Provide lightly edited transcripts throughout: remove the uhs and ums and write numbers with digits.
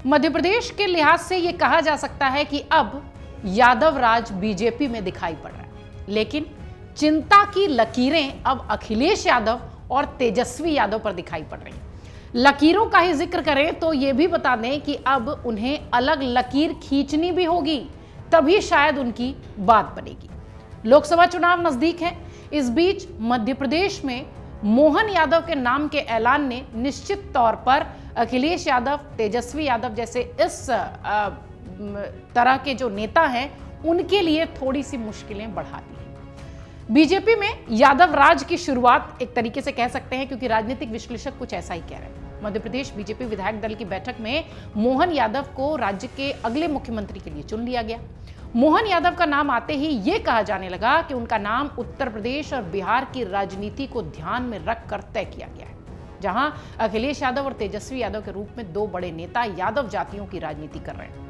मध्य प्रदेश के लिहाज से यह कहा जा सकता है कि अब यादव राज बीजेपी में दिखाई पड़ रहा है, लेकिन चिंता की लकीरें अब अखिलेश यादव और तेजस्वी यादव पर दिखाई पड़ रही हैं। लकीरों का ही जिक्र करें तो यह भी बता दें कि अब उन्हें अलग लकीर खींचनी भी होगी, तभी शायद उनकी बात बनेगी। लोकसभा चुनाव नजदीक है। इस बीच मध्य प्रदेश में मोहन यादव के नाम के ऐलान ने निश्चित तौर पर अखिलेश यादव, तेजस्वी यादव जैसे इस तरह के जो नेता हैं उनके लिए थोड़ी सी मुश्किलें बढ़ा दी हैं। बीजेपी में यादव राज की शुरुआत एक तरीके से कह सकते हैं, क्योंकि राजनीतिक विश्लेषक कुछ ऐसा ही कह रहे हैं। मध्य प्रदेश बीजेपी विधायक दल की बैठक में मोहन यादव को राज्य के अगले मुख्यमंत्री के लिए चुन लिया गया। मोहन यादव का नाम आते ही यह कहा जाने लगा कि उनका नाम उत्तर प्रदेश और बिहार की राजनीति को ध्यान में रखकर तय किया गया है, जहां अखिलेश यादव और तेजस्वी यादव के रूप में दो बड़े नेता यादव जातियों की राजनीति कर रहे हैं।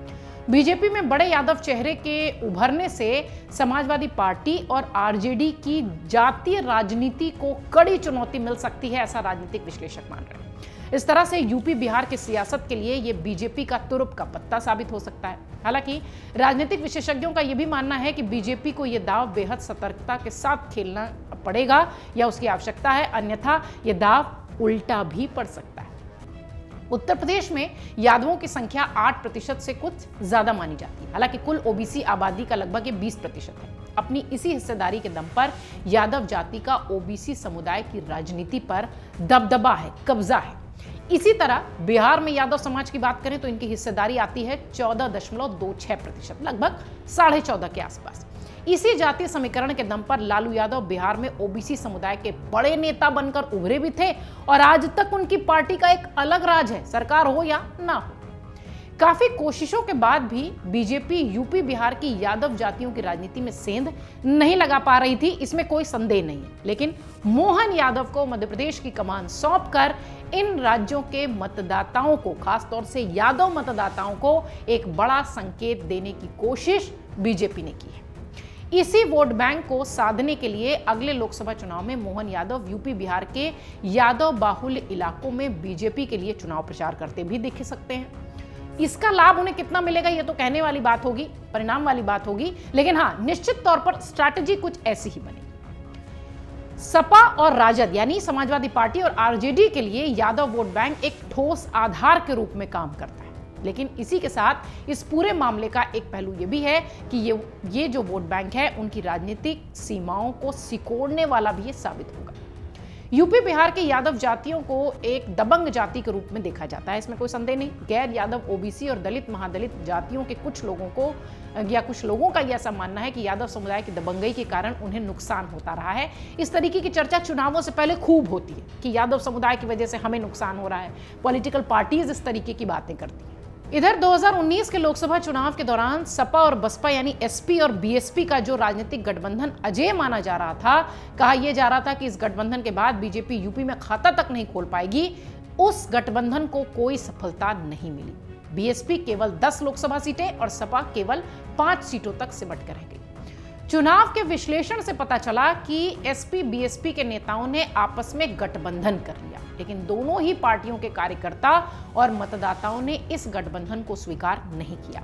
बीजेपी में बड़े यादव चेहरे के उभरने से समाजवादी पार्टी और आरजेडी की जातीय राजनीति को कड़ी चुनौती मिल सकती है, ऐसा राजनीतिक विश्लेषक मान रहे हैं। इस तरह से यूपी बिहार की सियासत के लिए यह बीजेपी का तुरुप का पत्ता साबित हो सकता है। हालांकि राजनीतिक विशेषज्ञों का यह भी मानना है कि बीजेपी को यह दाव बेहद सतर्कता के साथ खेलना पड़ेगा या उसकी आवश्यकता है, अन्यथा यह दाव उल्टा भी पड़ सकता है। उत्तर प्रदेश में यादवों की संख्या 8% से कुछ ज्यादा मानी जाती है। हालांकि कुल ओबीसी आबादी का लगभग 20% है। अपनी इसी हिस्सेदारी के दम पर यादव जाति का ओबीसी समुदाय की राजनीति पर दबदबा है, कब्जा है। इसी तरह बिहार में यादव समाज की बात करें तो इनकी हिस्सेदारी आती है 14.26%, लगभग 14.5 के आसपास। इसी जातीय समीकरण के दम पर लालू यादव बिहार में ओबीसी समुदाय के बड़े नेता बनकर उभरे भी थे और आज तक उनकी पार्टी का एक अलग राज है, सरकार हो या ना हो। काफी कोशिशों के बाद भी बीजेपी यूपी बिहार की यादव जातियों की राजनीति में सेंध नहीं लगा पा रही थी, इसमें कोई संदेह नहीं है। लेकिन मोहन यादव को मध्य प्रदेश की कमान सौंपकर इन राज्यों के मतदाताओं को, खासतौर से यादव मतदाताओं को एक बड़ा संकेत देने की कोशिश बीजेपी ने की है। इसी वोट बैंक को साधने के लिए अगले लोकसभा चुनाव में मोहन यादव यूपी बिहार के यादव बाहुल्य इलाकों में बीजेपी के लिए चुनाव प्रचार करते भी दिख सकते हैं। इसका लाभ उन्हें कितना मिलेगा यह तो कहने वाली बात होगी, परिणाम वाली बात होगी, लेकिन हां, निश्चित तौर पर स्ट्रैटेजी कुछ ऐसी ही बनेगी। सपा और राजद यानी समाजवादी पार्टी और आरजेडी के लिए यादव वोट बैंक एक ठोस आधार के रूप में काम करता है। लेकिन इसी के साथ इस पूरे मामले का एक पहलू यह भी है कि ये जो वोट बैंक है उनकी राजनीतिक सीमाओं को सिकोड़ने वाला भी ये साबित होगा। यूपी बिहार के यादव जातियों को एक दबंग जाति के रूप में देखा जाता है, इसमें कोई संदेह नहीं। गैर यादव ओबीसी और दलित महादलित जातियों के कुछ लोगों का यह ऐसा मानना है कि यादव समुदाय की दबंगई के कारण उन्हें नुकसान होता रहा है। इस तरीके की चर्चा चुनावों से पहले खूब होती है कि यादव समुदाय की वजह से हमें नुकसान हो रहा है। पॉलिटिकल पार्टीज इस तरीके की बातें करती हैं। इधर 2019 के लोकसभा चुनाव के दौरान सपा और बसपा यानी एसपी और बीएसपी का जो राजनीतिक गठबंधन अजेय माना जा रहा था, कहा यह जा रहा था कि इस गठबंधन के बाद बीजेपी यूपी में खाता तक नहीं खोल पाएगी, उस गठबंधन को कोई सफलता नहीं मिली। बीएसपी केवल 10 लोकसभा सीटें और सपा केवल 5 सीटों तक सिमट कर रह गई। चुनाव के विश्लेषण से पता चला कि एसपी बीएसपी के नेताओं ने आपस में गठबंधन कर लिया, लेकिन दोनों ही पार्टियों के कार्यकर्ता और मतदाताओं ने इस गठबंधन को स्वीकार नहीं किया।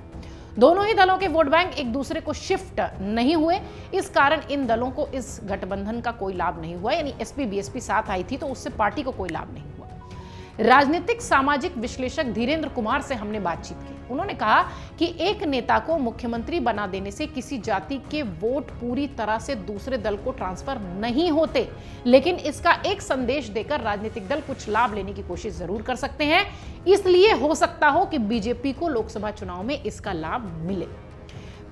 दोनों ही दलों के वोट बैंक एक दूसरे को शिफ्ट नहीं हुए, इस कारण इन दलों को इस गठबंधन का कोई लाभ नहीं हुआ। यानी एसपी बीएसपी साथ आई थी तो उससे पार्टी को कोई लाभ नहीं हुआ। राजनीतिक सामाजिक विश्लेषक धीरेन्द्र कुमार से हमने बातचीत की। उन्होंने कहा कि एक नेता को मुख्यमंत्री बना देने से किसी जाति के वोट पूरी तरह से दूसरे दल को ट्रांसफर नहीं होते, लेकिन इसका एक संदेश देकर राजनीतिक दल कुछ लाभ लेने की कोशिश जरूर कर सकते हैं। इसलिए हो सकता हो कि बीजेपी को लोकसभा चुनाव में इसका लाभ मिले।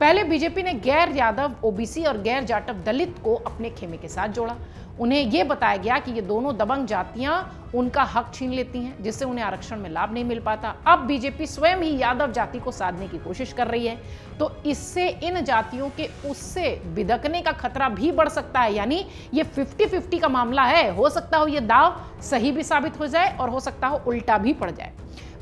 पहले बीजेपी ने गैर यादव ओबीसी और गैर जाटव दलित को अपने खेमे के साथ जोड़ा। उन्हें यह बताया गया कि ये दोनों दबंग जातियां उनका हक छीन लेती हैं, जिससे उन्हें आरक्षण में लाभ नहीं मिल पाता। अब बीजेपी स्वयं ही यादव जाति को साधने की कोशिश कर रही है, तो इससे इन जातियों के उससे बिदकने का खतरा भी बढ़ सकता है। यानी ये 50-50 का मामला है। हो सकता हो ये दाव सही भी साबित हो जाए और हो सकता हो उल्टा भी पड़ जाए।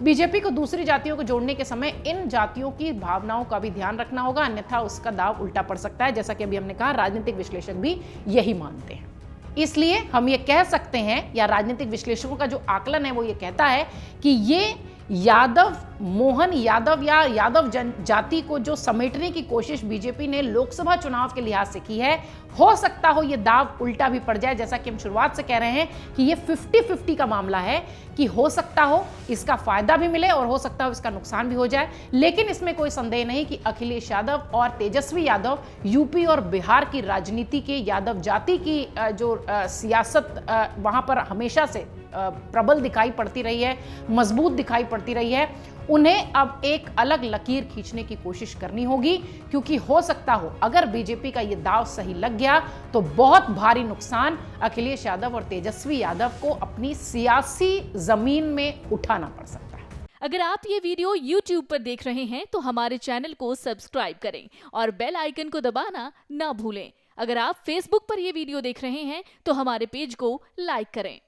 बीजेपी को दूसरी जातियों को जोड़ने के समय इन जातियों की भावनाओं का भी ध्यान रखना होगा, अन्यथा उसका दाव उल्टा पड़ सकता है। जैसा कि अभी हमने कहा, राजनीतिक विश्लेषक भी यही मानते हैं। इसलिए हम ये कह सकते हैं, या राजनीतिक विश्लेषकों का जो आकलन है वो ये कहता है कि ये यादव मोहन यादव या यादव जनजाति को जो समेटने की कोशिश बीजेपी ने लोकसभा चुनाव के लिहाज से की है, हो सकता हो ये दाव उल्टा भी पड़ जाए। जैसा कि हम शुरुआत से कह रहे हैं कि ये 50-50 का मामला है कि हो सकता हो इसका फायदा भी मिले और हो सकता हो इसका नुकसान भी हो जाए। लेकिन इसमें कोई संदेह नहीं कि अखिलेश यादव और तेजस्वी यादव यूपी और बिहार की राजनीति के यादव जाति की जो सियासत वहां पर हमेशा से प्रबल दिखाई पड़ती रही है, मजबूत दिखाई पड़ती रही है, उन्हें अब एक अलग लकीर खींचने की कोशिश करनी होगी। क्योंकि हो सकता हो अगर बीजेपी का ये दाव सही लग गया तो बहुत भारी नुकसान अखिलेश यादव और तेजस्वी यादव को अपनी सियासी जमीन में उठाना पड़ सकता है। अगर आप ये वीडियो YouTube पर देख रहे हैं तो हमारे चैनल को सब्सक्राइब करें और बेल आइकन को दबाना ना भूलें। अगर आप Facebook पर ये वीडियो देख रहे हैं तो हमारे पेज को लाइक करें।